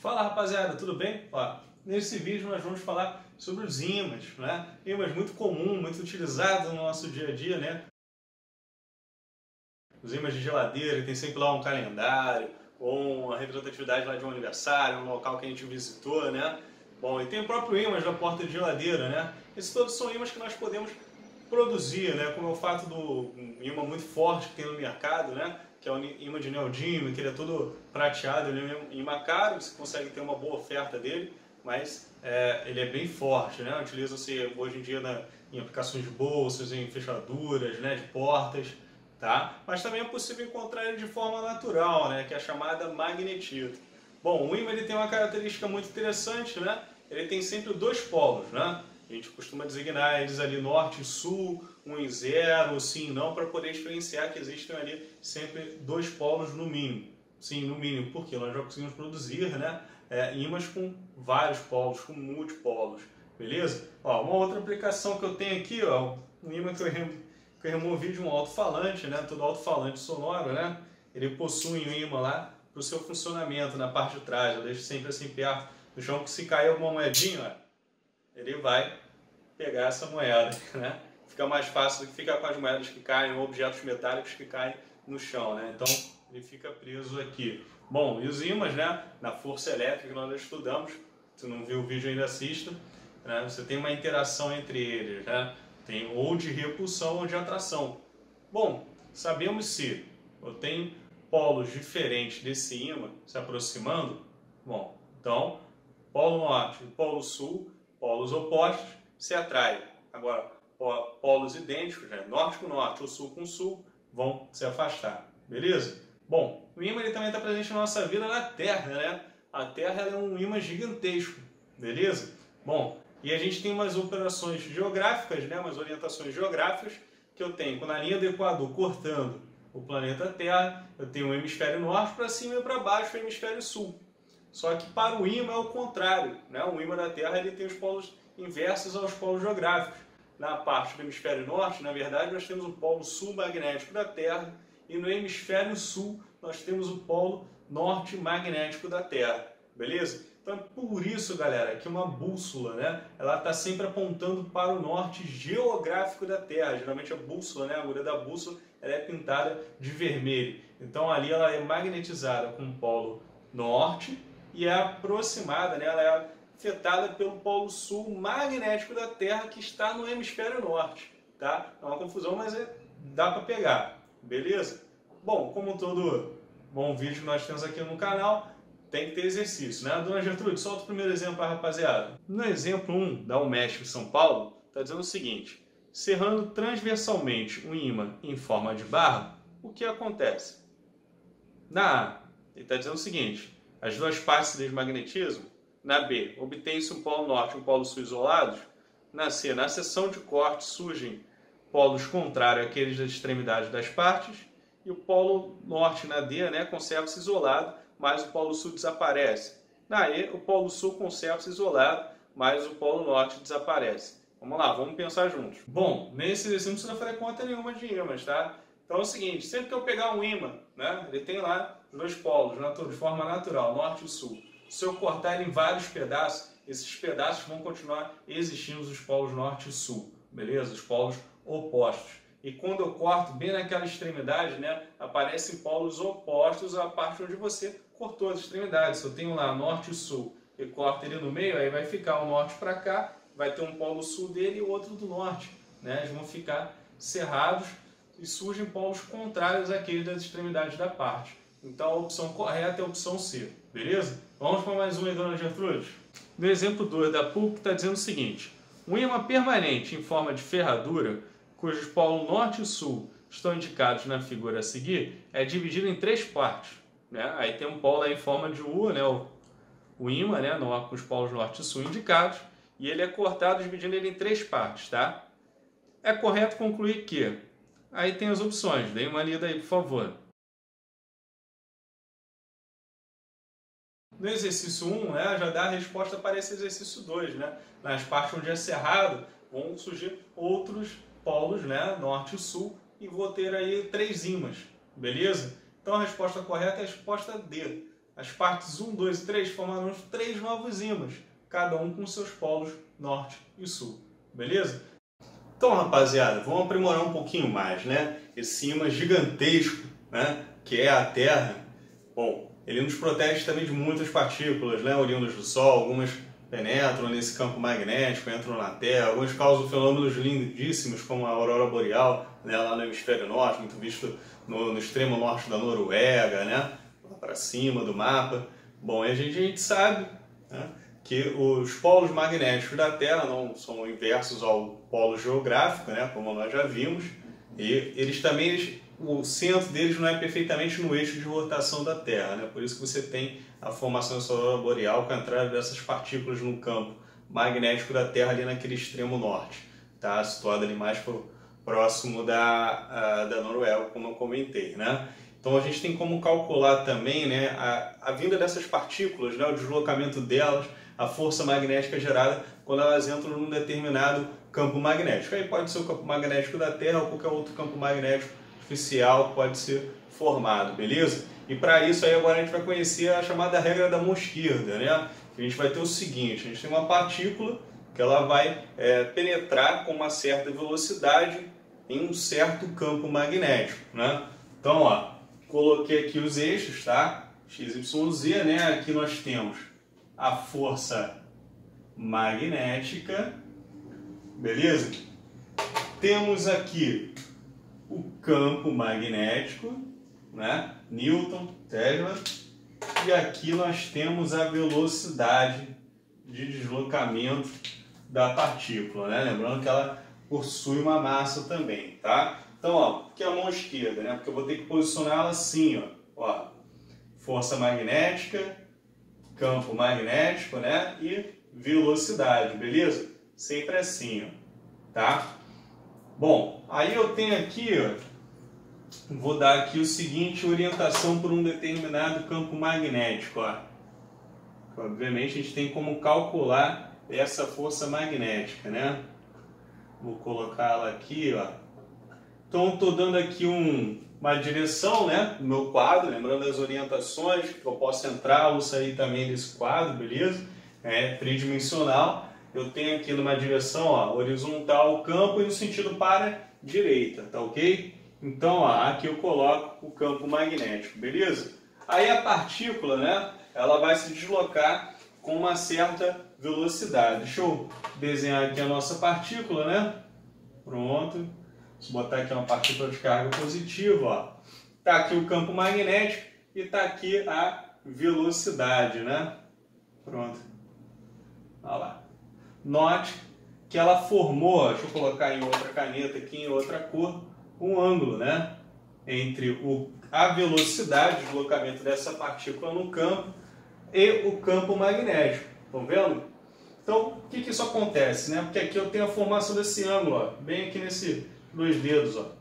Fala rapaziada, tudo bem? Ó, nesse vídeo nós vamos falar sobre os ímãs, né? Ímãs muito comum, muito utilizado no nosso dia a dia, né? Os ímãs de geladeira, que tem sempre lá um calendário, ou uma representatividade lá de um aniversário, um local que a gente visitou, né? Bom, e tem o próprio ímã da porta de geladeira, né? Esses todos são ímãs que nós podemos produzir, né? Como é o fato do ímã muito forte que tem no mercado, né? Que é o ímã de neodímio, que ele é todo prateado, ele é um ímã caro, você consegue ter uma boa oferta dele, mas ele é bem forte, né? Utiliza-se hoje em dia em aplicações de bolsas, em fechaduras, né? De portas, tá? Mas também é possível encontrar ele de forma natural, né? Que é a chamada magnetita. Bom, o ímã ele tem uma característica muito interessante, né? Ele tem sempre dois polos, né? A gente costuma designar eles ali norte e sul, um em zero, sim e não, para poder diferenciar que existem ali sempre dois polos no mínimo. Sim, no mínimo, porque nós já conseguimos produzir, né, ímãs com vários polos, com multipolos, beleza? Ó, uma outra aplicação que eu tenho aqui, ó, um ímã que eu removi de um alto-falante, né, todo alto-falante sonoro, né, ele possui um ímã lá para o seu funcionamento na parte de trás, eu deixo sempre assim perto do chão, que se cair alguma moedinha, ó, ele vai pegar essa moeda, né? Fica mais fácil do que ficar com as moedas que caem, ou objetos metálicos que caem no chão, né? Então ele fica preso aqui. Bom, e os ímãs, né? Na força elétrica que nós já estudamos, se não viu o vídeo ainda assista, né? Você tem uma interação entre eles, né? Tem ou de repulsão ou de atração. Bom, sabemos se eu tenho polos diferentes desse ímã se aproximando, bom, então polo norte e polo sul, polos opostos, se atraem. Agora, polos idênticos, né? Norte com norte ou sul com sul, vão se afastar. Beleza? Bom, o ímã ele também está presente na nossa vida na Terra, né? A Terra é um ímã gigantesco. Beleza? Bom, e a gente tem umas operações geográficas, né? Umas orientações geográficas que eu tenho na linha do Equador cortando o planeta Terra, eu tenho o hemisfério norte para cima e para baixo o hemisfério sul. Só que para o ímã é o contrário, né? O ímã da Terra ele tem os polos inversos aos polos geográficos. Na parte do hemisfério norte, na verdade, nós temos o polo sul magnético da Terra e no hemisfério sul nós temos o polo norte magnético da Terra, beleza? Então é por isso, galera, que uma bússola, né, ela está sempre apontando para o norte geográfico da Terra. Geralmente a bússola, né, a agulha da bússola, ela é pintada de vermelho. Então ali ela é magnetizada com o polo norte e é aproximada, né, ela é afetada pelo polo sul magnético da Terra que está no hemisfério norte, tá? É uma confusão, mas dá para pegar, beleza? Bom, como todo bom vídeo que nós temos aqui no canal, tem que ter exercício, né? Dona Gertrude, solta o primeiro exemplo para a rapaziada. No exemplo 1 da UMESP São Paulo, está dizendo o seguinte: serrando transversalmente um ímã em forma de barra, o que acontece? Na A, ele está dizendo o seguinte: as duas partes se desmagnetismo. Na B, obtém-se um polo norte e um polo sul isolados. Na C, na seção de corte surgem polos contrários àqueles das extremidades das partes. E o polo norte na D, né, conserva-se isolado, mas o polo sul desaparece. Na E, o polo sul conserva-se isolado, mas o polo norte desaparece. Vamos lá, vamos pensar juntos. Bom, nesse exercício não precisa fazer conta nenhuma de ímãs, tá? Então é o seguinte, sempre que eu pegar um ímã, né, ele tem lá os dois polos, de forma natural, norte e sul. Se eu cortar ele em vários pedaços, esses pedaços vão continuar existindo os polos norte e sul, beleza? Os polos opostos. E quando eu corto bem naquela extremidade, né, aparecem polos opostos à parte onde você cortou as extremidades. Se eu tenho lá norte e sul e corto ele no meio, aí vai ficar o norte para cá, vai ter um polo sul dele e o outro do norte, né? Eles vão ficar cerrados e surgem polos contrários àqueles das extremidades da parte. Então a opção correta é a opção C, beleza? Vamos para mais um aí, Dona Gertrude. No exemplo 2 da PUC está dizendo o seguinte: um ímã permanente em forma de ferradura, cujos polos norte e sul estão indicados na figura a seguir, é dividido em três partes, né? Aí tem um polo aí em forma de U, né? O ímã, né? Com os polos norte e sul indicados, e ele é cortado dividindo ele em três partes, tá? É correto concluir que... Aí tem as opções, dê uma lida aí, por favor. No exercício 1, né, já dá a resposta para esse exercício 2, né? Nas partes onde é cerrado, vão surgir outros polos, né, norte e sul, e vou ter aí três ímãs, beleza? Então a resposta correta é a resposta D. as partes 1, 2 e 3 formarão os 3 novos ímãs, cada um com seus polos norte e sul. Beleza? Então, rapaziada, vamos aprimorar um pouquinho mais, né? Esse ímã gigantesco, né, que é a Terra. Bom, ele nos protege também de muitas partículas, né, oriundas do Sol. Algumas penetram nesse campo magnético, entram na Terra. Algumas causam fenômenos lindíssimos, como a aurora boreal, né, lá no hemisfério norte, muito visto no extremo norte da Noruega, né, lá para cima do mapa. Bom, e a gente sabe, né, que os polos magnéticos da Terra não são inversos ao polo geográfico, né, como nós já vimos, e eles também, o centro deles não é perfeitamente no eixo de rotação da Terra, né, por isso que você tem a formação dessa aurora boreal com a entrada dessas partículas no campo magnético da Terra ali naquele extremo norte, tá, situado ali mais próximo da Noruega, como eu comentei, né. Então a gente tem como calcular também, né, a vinda dessas partículas, né, o deslocamento delas, a força magnética gerada quando elas entram num determinado campo magnético. Aí pode ser o campo magnético da Terra ou qualquer outro campo magnético artificial que pode ser formado, beleza? E para isso aí agora a gente vai conhecer a chamada regra da mão esquerda, né? A gente vai ter o seguinte, a gente tem uma partícula que ela vai penetrar com uma certa velocidade em um certo campo magnético, né? Então, ó, coloquei aqui os eixos, tá? X, Y, Z, né? Aqui nós temos a força magnética, beleza? Temos aqui o campo magnético, né? Newton, Tesla, e aqui nós temos a velocidade de deslocamento da partícula, né? Lembrando que ela possui uma massa também, tá? Então, ó, por que a mão esquerda, né? Porque eu vou ter que posicioná-la assim, ó, força magnética, campo magnético, né? E velocidade, beleza? Sempre assim, ó, tá? Bom, aí eu tenho aqui, ó, vou dar aqui o seguinte, orientação por um determinado campo magnético, ó. Obviamente a gente tem como calcular essa força magnética, né? Vou colocá-la aqui, ó. Então estou dando aqui uma direção, né, no meu quadro, lembrando as orientações, que eu posso entrar ou sair também desse quadro, beleza? É tridimensional. Eu tenho aqui numa direção, ó, horizontal o campo e no sentido para a direita, tá ok? Então, ó, aqui eu coloco o campo magnético, beleza? Aí a partícula, né, ela vai se deslocar com uma certa velocidade. Deixa eu desenhar aqui a nossa partícula, né? Pronto. Vou botar aqui uma partícula de carga positiva, ó. Tá aqui o campo magnético e tá aqui a velocidade, né? Pronto. Olha lá. Note que ela formou, deixa eu colocar em outra caneta aqui, em outra cor, um ângulo, né? Entre a velocidade, o deslocamento dessa partícula no campo e o campo magnético. Estão vendo? Então, o que isso acontece, né? Porque aqui eu tenho a formação desse ângulo, ó, bem aqui nesse 2 dedos, ó.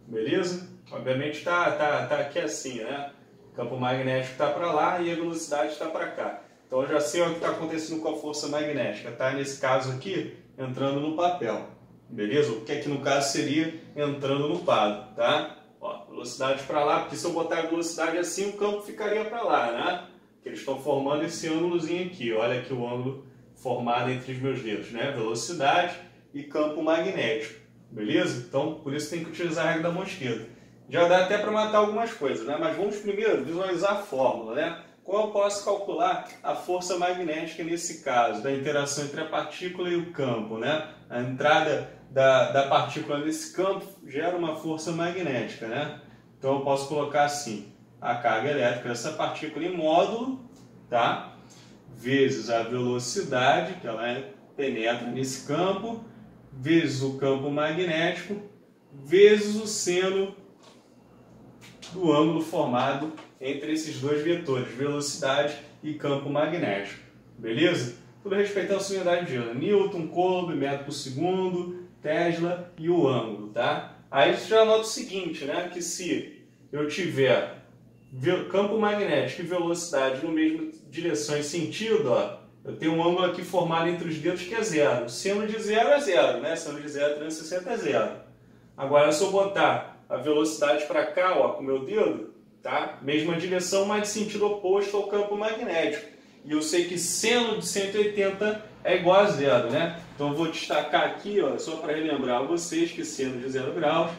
Beleza? Obviamente tá aqui assim, né? O campo magnético está para lá e a velocidade está para cá. Então eu já sei o que está acontecendo com a força magnética, tá? Nesse caso aqui, entrando no papel. Beleza? O que aqui no caso seria entrando no quadro, tá? Ó, velocidade para lá, porque se eu botar a velocidade assim, o campo ficaria para lá, né? Porque eles estão formando esse ângulozinho aqui. Olha aqui o ângulo formado entre os meus dedos, né? Velocidade e campo magnético. Beleza? Então, por isso tem que utilizar a regra da mão esquerda. Já dá até para matar algumas coisas, né? Mas vamos primeiro visualizar a fórmula, né? Como eu posso calcular a força magnética nesse caso, da interação entre a partícula e o campo, né? A entrada da partícula nesse campo gera uma força magnética, né? Então eu posso colocar assim, a carga elétrica dessa partícula em módulo, tá? Vezes a velocidade que ela penetra nesse campo, vezes o campo magnético, vezes o seno do ângulo formado entre esses dois vetores, velocidade e campo magnético. Beleza? Tudo respeitando a sua unidade de ano. Newton, Coulomb, metro por segundo, Tesla e o ângulo, tá? Aí você já nota o seguinte, né? Que se eu tiver campo magnético e velocidade no mesmo direção e sentido, ó, eu tenho um ângulo aqui formado entre os dedos que é zero. Seno de zero é zero, né? Seno de 0 a 360 é zero. Agora, se eu botar a velocidade para cá, ó, com o meu dedo, tá? Mesma direção, mas de sentido oposto ao campo magnético. E eu sei que seno de 180 é igual a zero, né? Então eu vou destacar aqui, ó, só para relembrar a vocês que seno de 0 graus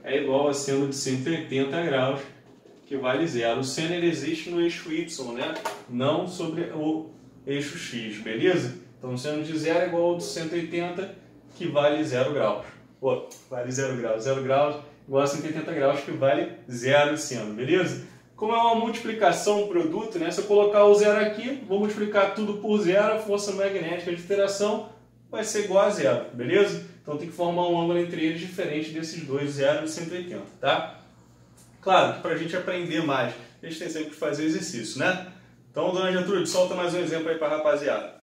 é igual a seno de 180 graus, que vale zero. O seno ele existe no eixo Y, né? Não sobre o eixo X, beleza? Então o seno de 0 é igual ao de 180, que vale 0 graus. Pô, vale 0 graus. 0 graus igual a 180 graus, que vale zero seno, beleza? Como é uma multiplicação produto, né? Se eu colocar o zero aqui, vou multiplicar tudo por zero, a força magnética de interação vai ser igual a zero, beleza? Então tem que formar um ângulo entre eles diferente desses dois, 0 e 180, tá? Claro que para a gente aprender mais, a gente tem sempre que fazer exercício, né? Então, dona Gertrude, solta mais um exemplo aí para a rapaziada.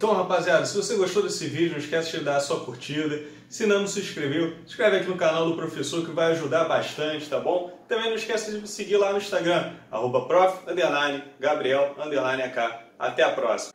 Então, rapaziada, se você gostou desse vídeo, não esquece de dar a sua curtida. Se não se inscreveu, se inscreve aqui no canal do professor que vai ajudar bastante, tá bom? Também não esquece de me seguir lá no Instagram, @prof_gabriel_ak. Até a próxima!